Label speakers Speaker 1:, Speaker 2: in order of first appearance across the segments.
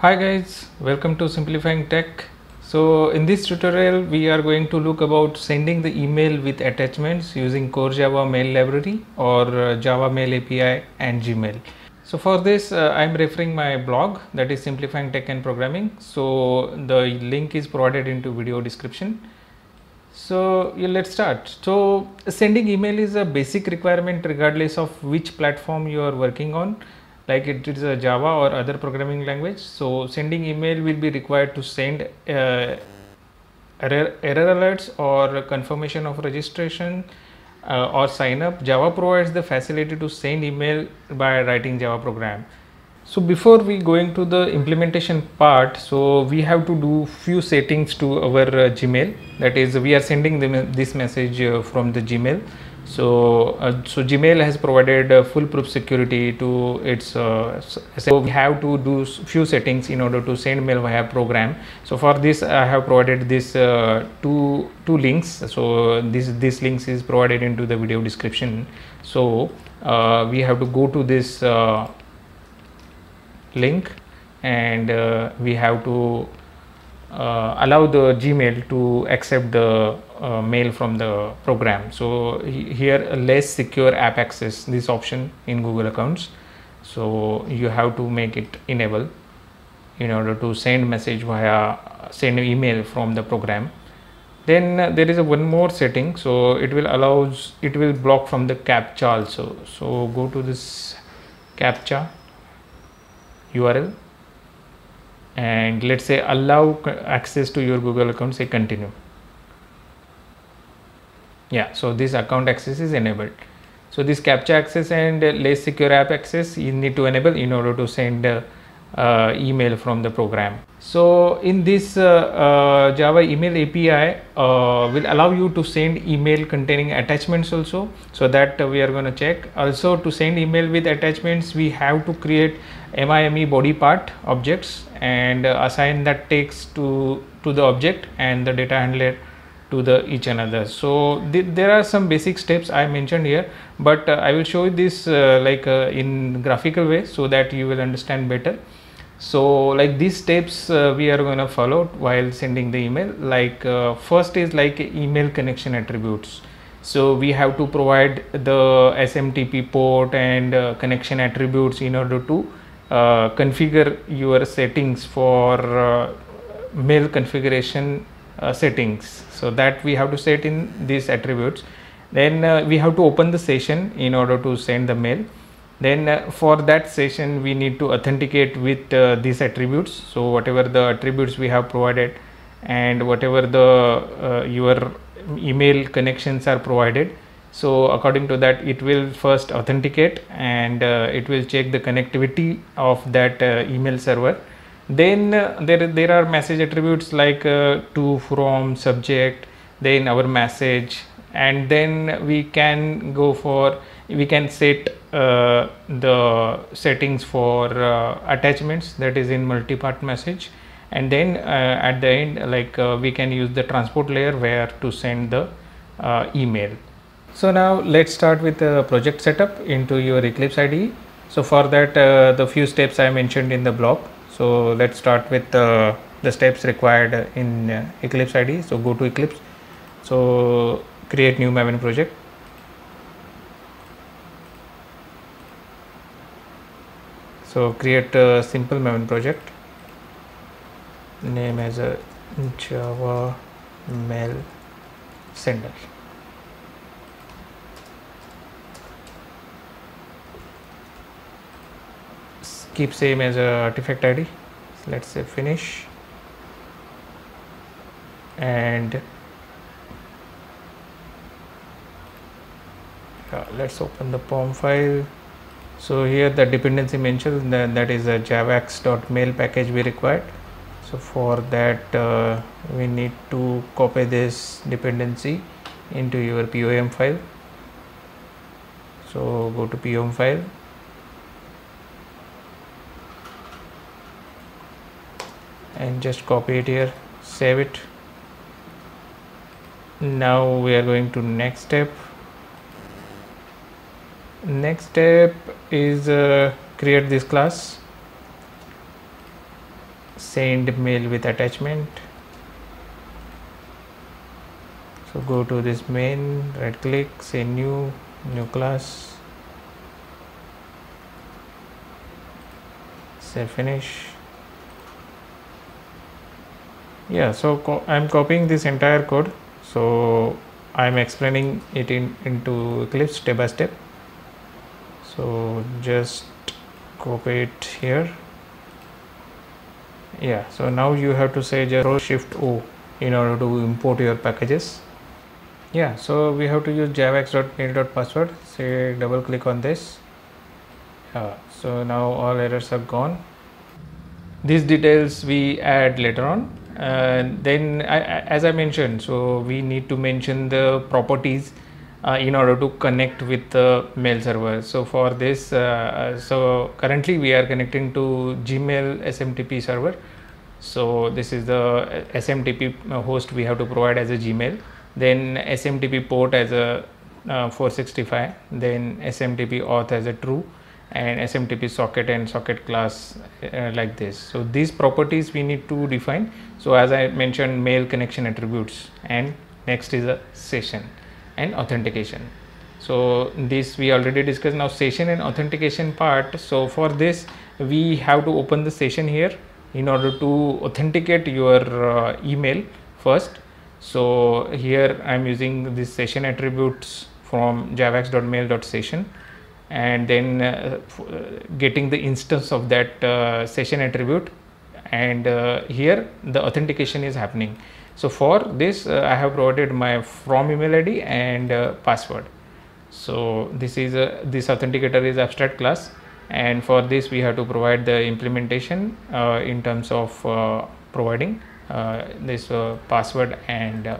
Speaker 1: Hi guys, welcome to Simplifying Tech. So in this tutorial we are going to look about sending the email with attachments using Core Java Mail Library or Java Mail API and Gmail. So for this I am referring my blog, that is Simplifying Tech and Programming. So the link is provided into video description. So let's start. So sending email is a basic requirement regardless of which platform you are working on, like it is a Java or other programming language. So sending email will be required to send error alerts or confirmation of registration or sign up. Java provides the facility to send email by writing Java program. So before we going to the implementation part, so we have to do few settings to our Gmail. That is, we are sending this message from the Gmail. So Gmail has provided foolproof security to its. So we have to do few settings in order to send mail via program. So for this, I have provided this two links. So this links is provided into the video description. So we have to go to this link and we have to allow the Gmail to accept the mail from the program. So here less secure app access, this option in Google accounts, so you have to make it enable in order to send message via send email from the program. Then there is a one more setting, so it will block from the CAPTCHA also. So go to this CAPTCHA URL and let's say allow access to your Google account, say continue. Yeah, so this account access is enabled. So this CAPTCHA access and less secure app access you need to enable in order to send email from the program. So in this Java email API will allow you to send email containing attachments also, so that we are going to check. Also, to send email with attachments we have to create MIME body part objects and assign that text to the object and the data handler to the each another. So there are some basic steps I mentioned here, but I will show you this in graphical way so that you will understand better. So like these steps we are going to follow while sending the email. Like first is like email connection attributes. So we have to provide the SMTP port and connection attributes in order to configure your settings for mail configuration settings. So that we have to set in these attributes. Then we have to open the session in order to send the mail. Then for that session we need to authenticate with these attributes. So whatever the attributes we have provided and whatever the your email connections are provided, so according to that it will first authenticate and it will check the connectivity of that email server. Then there are message attributes like to, from, subject, then our message, and then we can set the settings for attachments, that is in multi-part message, and then at the end we can use the transport layer where to send the email. So now let's start with the project setup into your Eclipse IDE. So for that the few steps I mentioned in the blog. So let's start with the steps required in Eclipse IDE. So go to Eclipse. So create new Maven project. So create a simple Maven project. Name as a Java Mail Sender. Keep same as a artifact ID. So let's say finish, and let's open the POM file. So here the dependency mentioned that is a javax.mail package we required. So for that we need to copy this dependency into your POM file. So go to POM file, and just copy it here, save it. Now we are going to next step. Next step is create this class. send mail with attachment. So go to this main, right click, say new class, say finish. Yeah, so I'm copying this entire code, so I'm explaining it into Eclipse step by step. So just copy it here. Yeah, so now you have to say just Shift O in order to import your packages. Yeah, so we have to use javax.mail.password. Say double click on this. So now all errors are gone. These details we add later on. Then as I mentioned, so we need to mention the properties in order to connect with the mail server. So for this, so currently we are connecting to Gmail SMTP server. So this is the SMTP host we have to provide as a Gmail, then SMTP port as a 465, then SMTP auth as a true, and SMTP socket and socket class like this. So these properties we need to define. So as I mentioned, mail connection attributes, and next is a session and authentication. So this we already discussed. Now session and authentication part. So for this we have to open the session here in order to authenticate your email first. So here I am using this session attributes from javax.mail.session, and then getting the instance of that session attribute, and here the authentication is happening. So for this I have provided my from email ID and password. So this is this authenticator is abstract class, and for this we have to provide the implementation in terms of providing this password and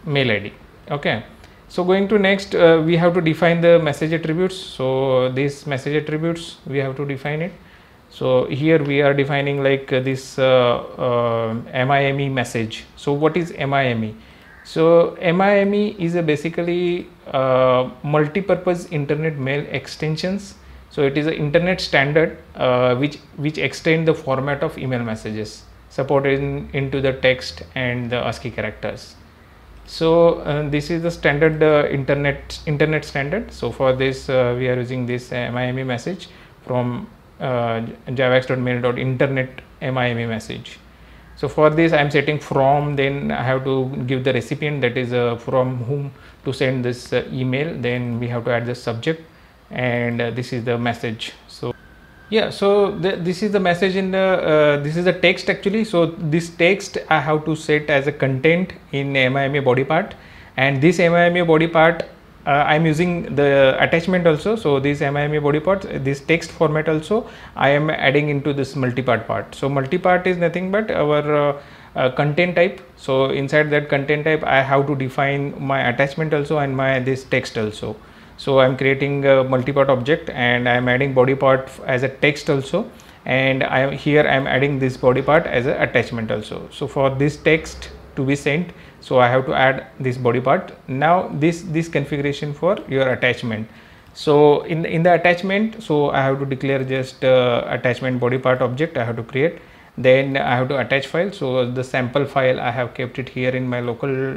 Speaker 1: mail ID. Okay, so going to next, we have to define the message attributes. So these message attributes we have to define it. So here we are defining like this MIME message. So what is MIME? So MIME is a basically multi-purpose internet mail extensions. So it is an internet standard which extend the format of email messages, supported into the text and the ASCII characters. So this is the standard internet standard. So for this we are using this MIME message from javax.mail.internet MIME message. So for this I am setting from, then I have to give the recipient, that is from whom to send this email, then we have to add the subject, and this is the message. So yeah, so this is the message in the this is the text actually. So this text I have to set as a content in MIME body part, and this MIME body part I am using the attachment also. So this MIME body part, this text format also I am adding into this multipart part. So multipart is nothing but our content type. So inside that content type I have to define my attachment also and my this text also. So I am creating a multipart object, and I am adding body part as a text also, and I am adding this body part as a attachment also. So for this text to be sent, so I have to add this body part. Now this configuration for your attachment. So in the attachment, so I have to declare just attachment body part object I have to create. Then I have to attach file. So the sample file I have kept it here in my local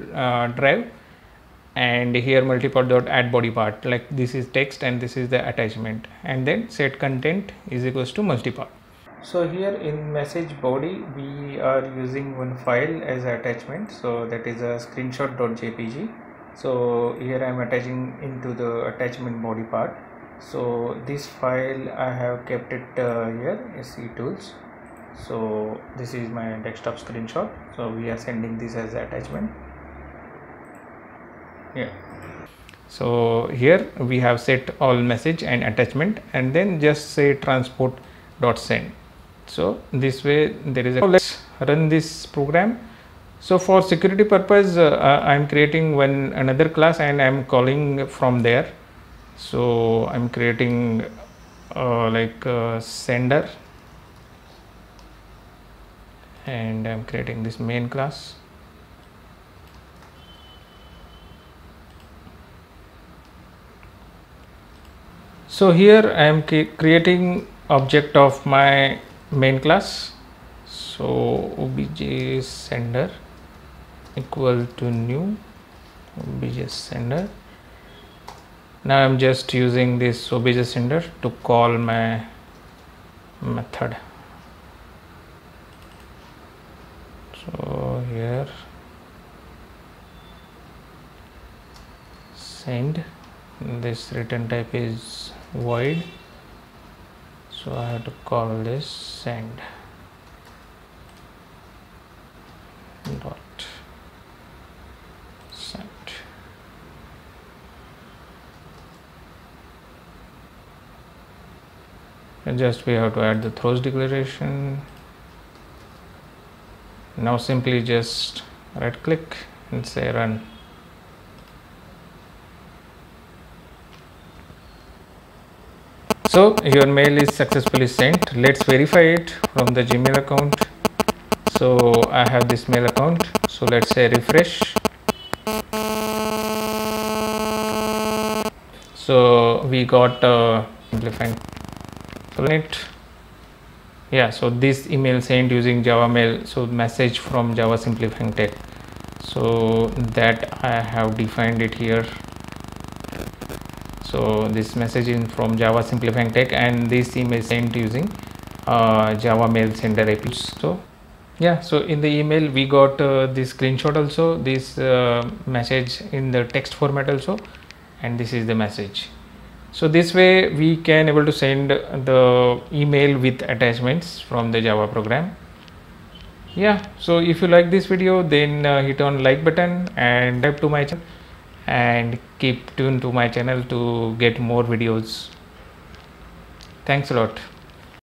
Speaker 1: drive, and here multipart.add body part, like this is text and this is the attachment, and then set content is equals to multipart. So here in message body we are using one file as attachment, so that is a screenshot.jpg. So here I am attaching into the attachment body part. So this file I have kept it here, SE tools. So this is my desktop screenshot. So we are sending this as attachment. Yeah. So here we have set all message and attachment, and then just say transport.send. So this way there is a, let's run this program. So for security purpose I am creating another class and I am calling from there. So I am creating sender, and I am creating this main class. So here I am creating object of my main class. So obj sender equal to new obj sender. Now I'm just using this obj sender to call my method. So here send, this return type is void, so I have to call this send dot send. And just we have to add the throws declaration. Now simply just right click and say run. So your mail is successfully sent. Let's verify it from the Gmail account. So I have this mail account, so let's say refresh. So we got simplifying it. Yeah, so this email sent using Java Mail, so message from Java Simplifying Tech, so that I have defined it here. So this message is from Java Simplifying Tech, and this email sent using Java Mail Sender API. So yeah, so in the email we got this screenshot also, this message in the text format also, and this is the message. So this way we can able to send the email with attachments from the Java program. Yeah, so if you like this video, then hit on like button and subscribe to my channel, and keep tuned to my channel to get more videos. Thanks a lot.